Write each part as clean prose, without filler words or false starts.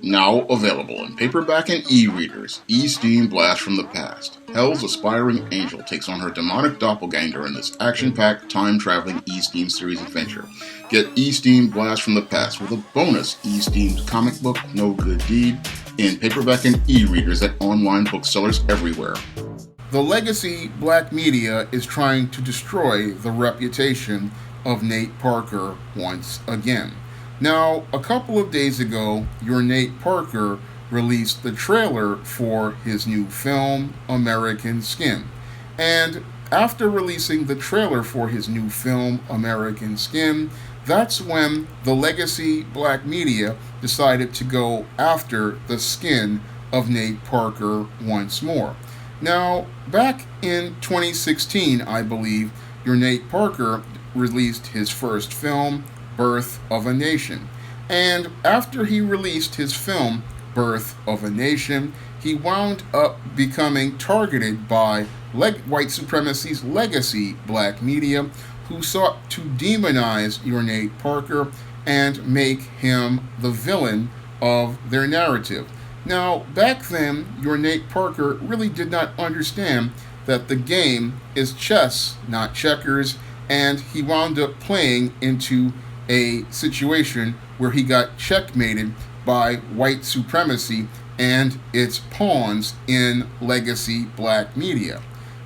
Now available in paperback and e-readers, E-Steam Blast from the Past. Hell's aspiring angel takes on her demonic doppelganger in this action-packed, time-traveling E-Steam series adventure. Get E-Steam Blast from the Past with a bonus E-Steam comic book, No Good Deed, in paperback and e-readers at online booksellers everywhere. The legacy Black Media is trying to destroy the reputation of Nate Parker once again. Now, a couple of days ago, your Nate Parker released the trailer for his new film, American Skin. And after releasing the trailer for his new film, American Skin, that's when the legacy Black Media decided to go after the skin of Nate Parker once more. Now, back in 2016, I believe, your Nate Parker released his first film, Birth of a Nation. And after he released his film, Birth of a Nation, he wound up becoming targeted by white supremacy's legacy Black Media, who sought to demonize your Nate Parker and make him the villain of their narrative. Now, back then, your Nate Parker really did not understand that the game is chess, not checkers, and he wound up playing into a situation where he got checkmated by white supremacy and its pawns in legacy Black Media.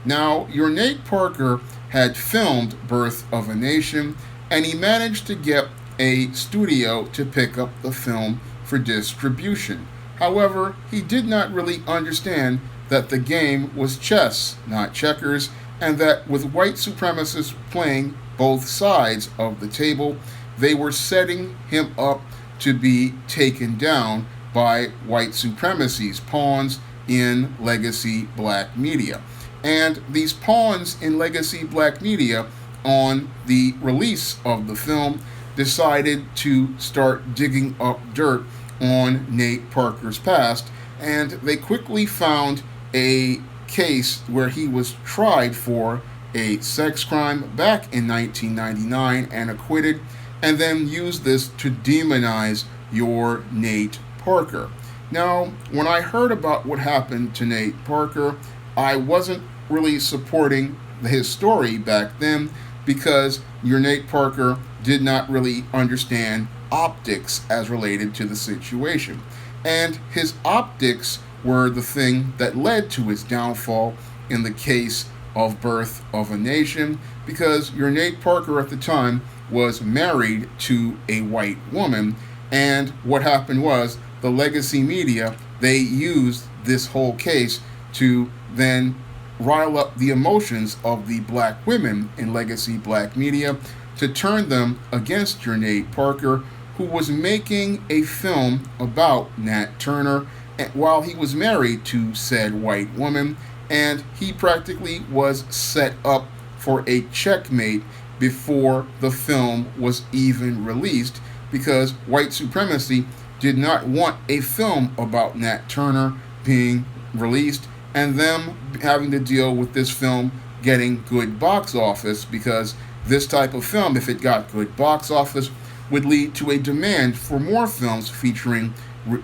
Now, your Nate Parker had filmed Birth of a Nation, and he managed to get a studio to pick up the film for distribution. However, he did not really understand that the game was chess, not checkers, and that with white supremacists playing both sides of the table, they were setting him up to be taken down by white supremacy's pawns in legacy Black Media. And these pawns in legacy Black Media, on the release of the film, decided to start digging up dirt on Nate Parker's past, and they quickly found a case where he was tried for a sex crime back in 1999 and acquitted, and then used this to demonize your Nate Parker. Now, when I heard about what happened to Nate Parker, I wasn't really supporting his story back then because your Nate Parker did not really understand optics as related to the situation. And his optics were the thing that led to his downfall in the case of Birth of a Nation, because your Nate Parker at the time was married to a white woman, and what happened was the legacy media, they used this whole case to then rile up the emotions of the black women in legacy Black Media to turn them against your Nate Parker, who was making a film about Nat Turner while he was married to said white woman, and he practically was set up for a checkmate before the film was even released, because white supremacy did not want a film about Nat Turner being released and them having to deal with this film getting good box office, because this type of film, if it got good box office, would lead to a demand for more films featuring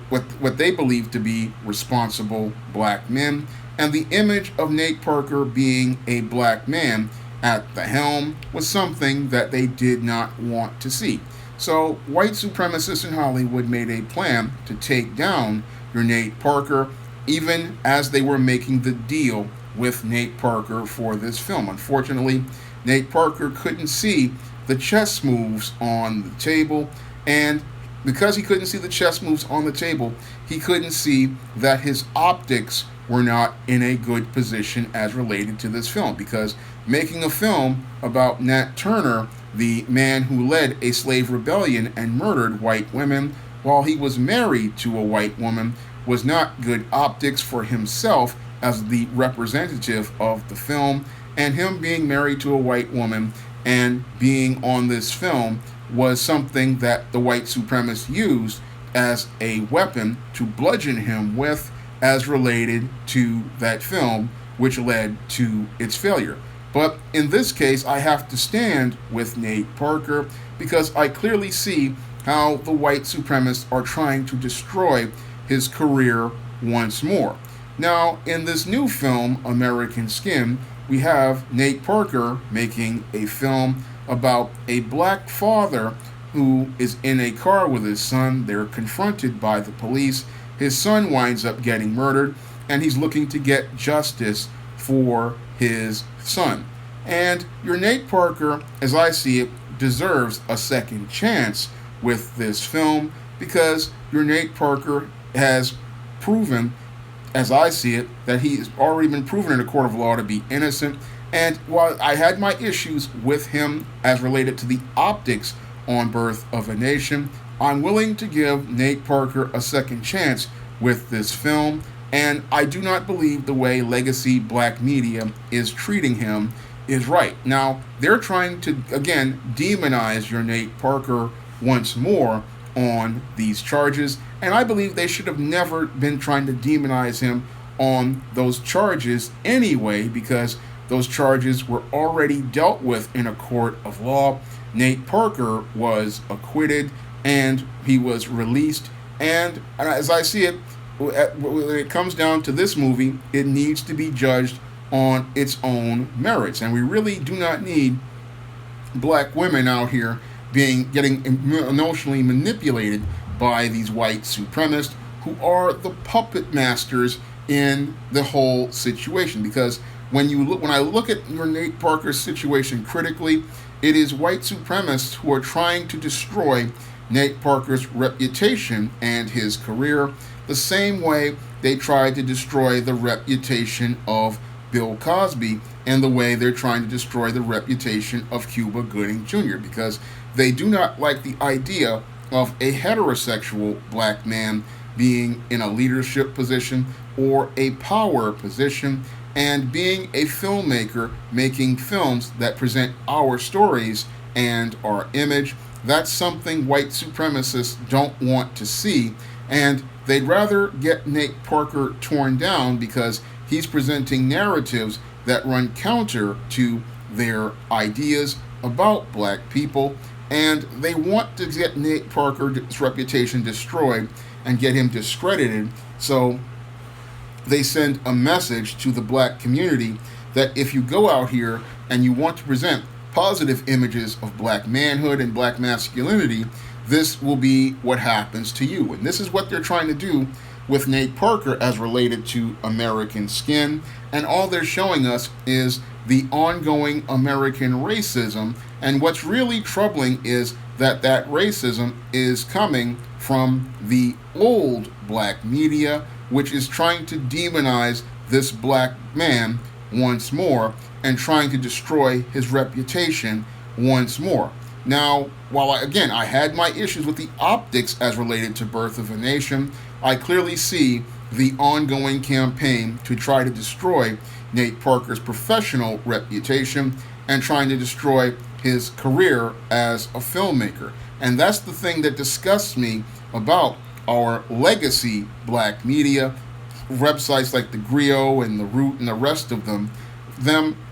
what they believe to be responsible black men, and the image of Nate Parker being a black man at the helm was something that they did not want to see. So white supremacists in Hollywood made a plan to take down your Nate Parker, even as they were making the deal with Nate Parker for this film. Unfortunately, Nate Parker couldn't see the chess moves on the table, and because he couldn't see the chess moves on the table, he couldn't see that his optics were not in a good position as related to this film, because making a film about Nat Turner, the man who led a slave rebellion and murdered white women while he was married to a white woman, was not good optics for himself as the representative of the film, and him being married to a white woman and being on this film was something that the white supremacists used as a weapon to bludgeon him with as related to that film, which led to its failure. But in this case, I have to stand with Nate Parker because I clearly see how the white supremacists are trying to destroy his career once more. Now, in this new film, American Skin, we have Nate Parker making a film about a black father who is in a car with his son. They're confronted by the police. His son winds up getting murdered, and he's looking to get justice for his son. And your Nate Parker, as I see it, deserves a second chance with this film because your Nate Parker has proven, as I see it, that he has already been proven in a court of law to be innocent. And while I had my issues with him as related to the optics on Birth of a Nation, I'm willing to give Nate Parker a second chance with this film. And I do not believe the way legacy black media is treating him is right. Now, they're trying to, again, demonize your Nate Parker once more on these charges, and I believe they should have never been trying to demonize him on those charges anyway, because those charges were already dealt with in a court of law. Nate Parker was acquitted and he was released, and as I see it, when it comes down to this movie, it needs to be judged on its own merits, and we really do not need black women out here getting emotionally manipulated by these white supremacists who are the puppet masters in the whole situation. Because when I look at your Nate Parker situation critically, it is white supremacists who are trying to destroy Nate Parker's reputation and his career, the same way they tried to destroy the reputation of Bill Cosby and the way they're trying to destroy the reputation of Cuba Gooding Jr. because they do not like the idea of a heterosexual black man being in a leadership position or a power position and being a filmmaker making films that present our stories and our image. That's something white supremacists don't want to see, and they'd rather get Nate Parker torn down because he's presenting narratives that run counter to their ideas about black people, and they want to get Nate Parker's reputation destroyed and get him discredited. So they send a message to the black community that if you go out here and you want to present positive images of black manhood and black masculinity, this will be what happens to you. And this is what they're trying to do with Nate Parker as related to American Skin. And all they're showing us is the ongoing American racism. And what's really troubling is that racism is coming from the old black media, which is trying to demonize this black man once more and trying to destroy his reputation once more. Now, while I had my issues with the optics as related to Birth of a Nation, I clearly see the ongoing campaign to try to destroy Nate Parker's professional reputation and trying to destroy his career as a filmmaker. And that's the thing that disgusts me about our legacy black media, websites like the Griot and the Root and the rest of them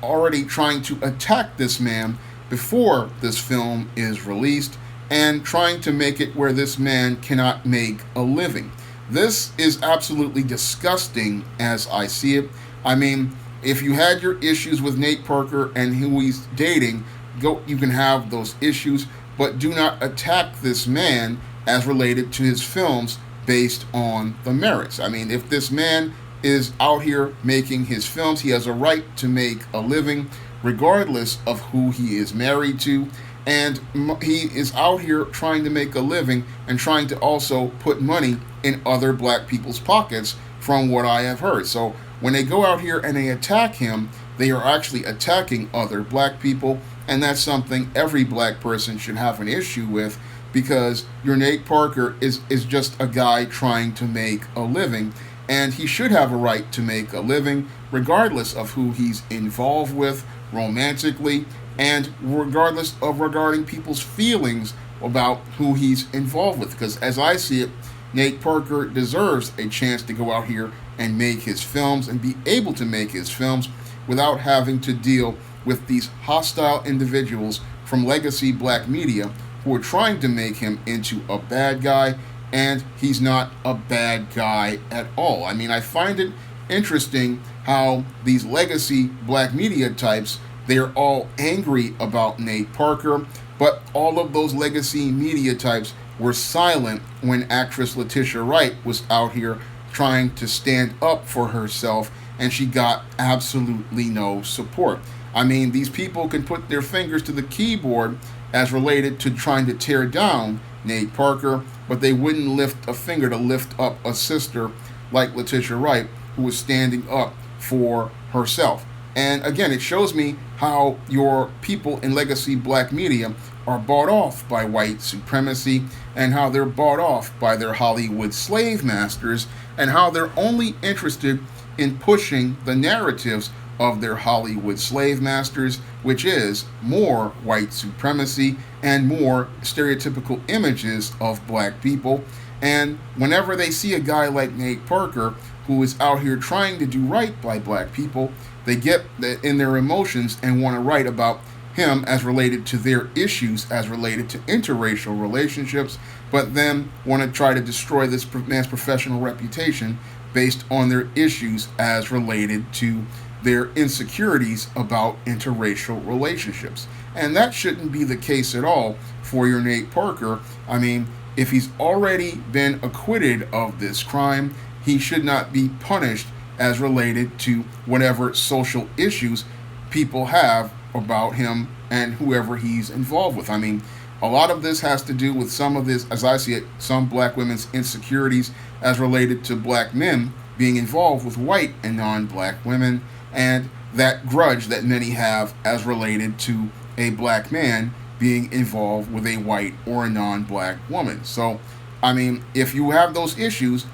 already trying to attack this man before this film is released and trying to make it where this man cannot make a living. This is absolutely disgusting as I see it. I mean, if you had your issues with Nate Parker and who he's dating, you can have those issues, but do not attack this man as related to his films based on the merits. I mean, if this man is out here making his films, he has a right to make a living regardless of who he is married to, and he is out here trying to make a living and trying to also put money in other black people's pockets from what I have heard. So when they go out here and they attack him, they are actually attacking other black people, and that's something every black person should have an issue with, because your Nate Parker is just a guy trying to make a living, and he should have a right to make a living regardless of who he's involved with romantically and regarding people's feelings about who he's involved with. Because as I see it, Nate Parker deserves a chance to go out here and make his films and be able to make his films without having to deal with these hostile individuals from legacy black media who who are trying to make him into a bad guy, and he's not a bad guy at all. I mean, I find it interesting how these legacy black media types, they're all angry about Nate Parker, but all of those legacy media types were silent when actress Letitia Wright was out here trying to stand up for herself, and she got absolutely no support. I mean, these people can put their fingers to the keyboard as related to trying to tear down Nate Parker, but they wouldn't lift a finger to lift up a sister like Letitia Wright, who was standing up for herself. And again, it shows me how your people in legacy black media are bought off by white supremacy, and how they're bought off by their Hollywood slave masters, and how they're only interested in pushing the narratives of their Hollywood slave masters, which is more white supremacy and more stereotypical images of black people. And whenever they see a guy like Nate Parker, who is out here trying to do right by black people, they get in their emotions and want to write about him as related to their issues, as related to interracial relationships, but then want to try to destroy this man's professional reputation based on their issues as related to their insecurities about interracial relationships. And that shouldn't be the case at all for your Nate Parker. I mean, if he's already been acquitted of this crime, he should not be punished as related to whatever social issues people have about him and whoever he's involved with. I mean, a lot of this has to do with some of this, as I see it, some black women's insecurities as related to black men being involved with white and non-black women, and that grudge that many have as related to a black man being involved with a white or a non-black woman. So, I mean, if you have those issues,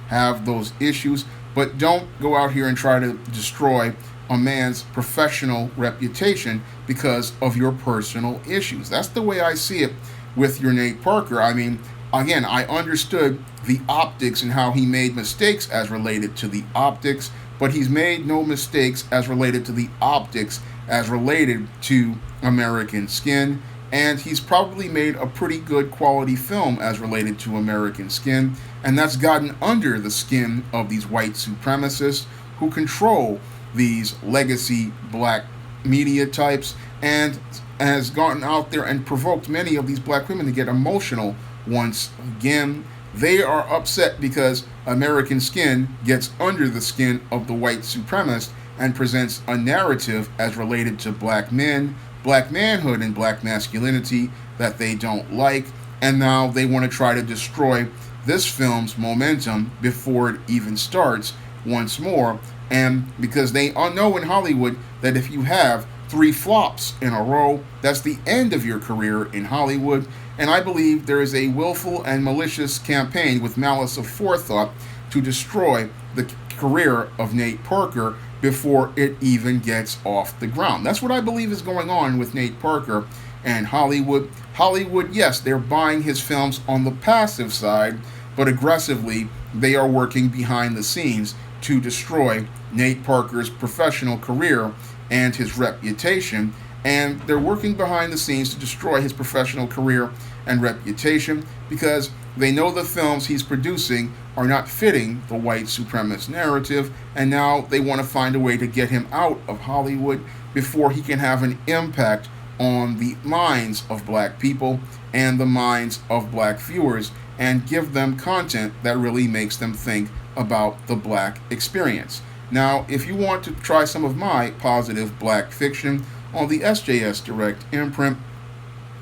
but don't go out here and try to destroy a man's professional reputation because of your personal issues. That's the way I see it with your Nate Parker. I mean, again, I understood the optics and how he made mistakes as related to the optics, but he's made no mistakes as related to the optics as related to American Skin, and he's probably made a pretty good quality film as related to American Skin, and that's gotten under the skin of these white supremacists who control these legacy black media types, and has gotten out there and provoked many of these black women to get emotional once again. They are upset because American Skin gets under the skin of the white supremacist and presents a narrative as related to black men, black manhood, and black masculinity that they don't like, and now they want to try to destroy this film's momentum before it even starts once more. And because they know in Hollywood that if you have 3 flops in a row, that's the end of your career in Hollywood. And I believe there is a willful and malicious campaign with malice of forethought to destroy the career of Nate Parker before it even gets off the ground. That's what I believe is going on with Nate Parker and Hollywood. Hollywood, yes, they're buying his films on the passive side, but aggressively they are working behind the scenes to destroy Nate Parker's professional career and his reputation. And they're working behind the scenes to destroy his professional career and reputation because they know the films he's producing are not fitting the white supremacist narrative, and now they want to find a way to get him out of Hollywood before he can have an impact on the minds of black people and the minds of black viewers and give them content that really makes them think about the black experience. Now, if you want to try some of my positive black fiction on the SJS Direct imprint,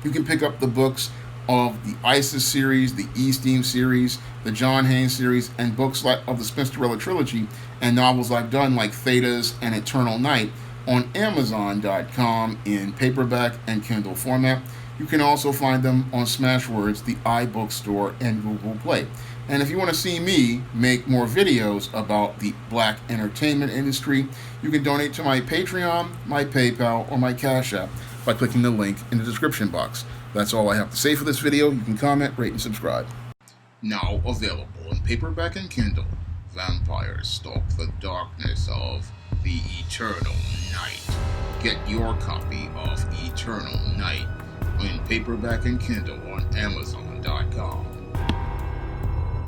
you can pick up the books of the ISIS series, the E-Steam series, the John Haynes series, and books like of the Spinsterella trilogy, and novels I've done like Thedas and Eternal Night on Amazon.com in paperback and Kindle format. You can also find them on Smashwords, the iBookstore, and Google Play. And if you want to see me make more videos about the black entertainment industry, you can donate to my Patreon, my PayPal, or my Cash App by clicking the link in the description box. That's all I have to say for this video. You can comment, rate, and subscribe. Now available in paperback and Kindle, Vampires Stalk the Darkness of the Eternal Night. Get your copy of Eternal Night in paperback and Kindle on Amazon.com.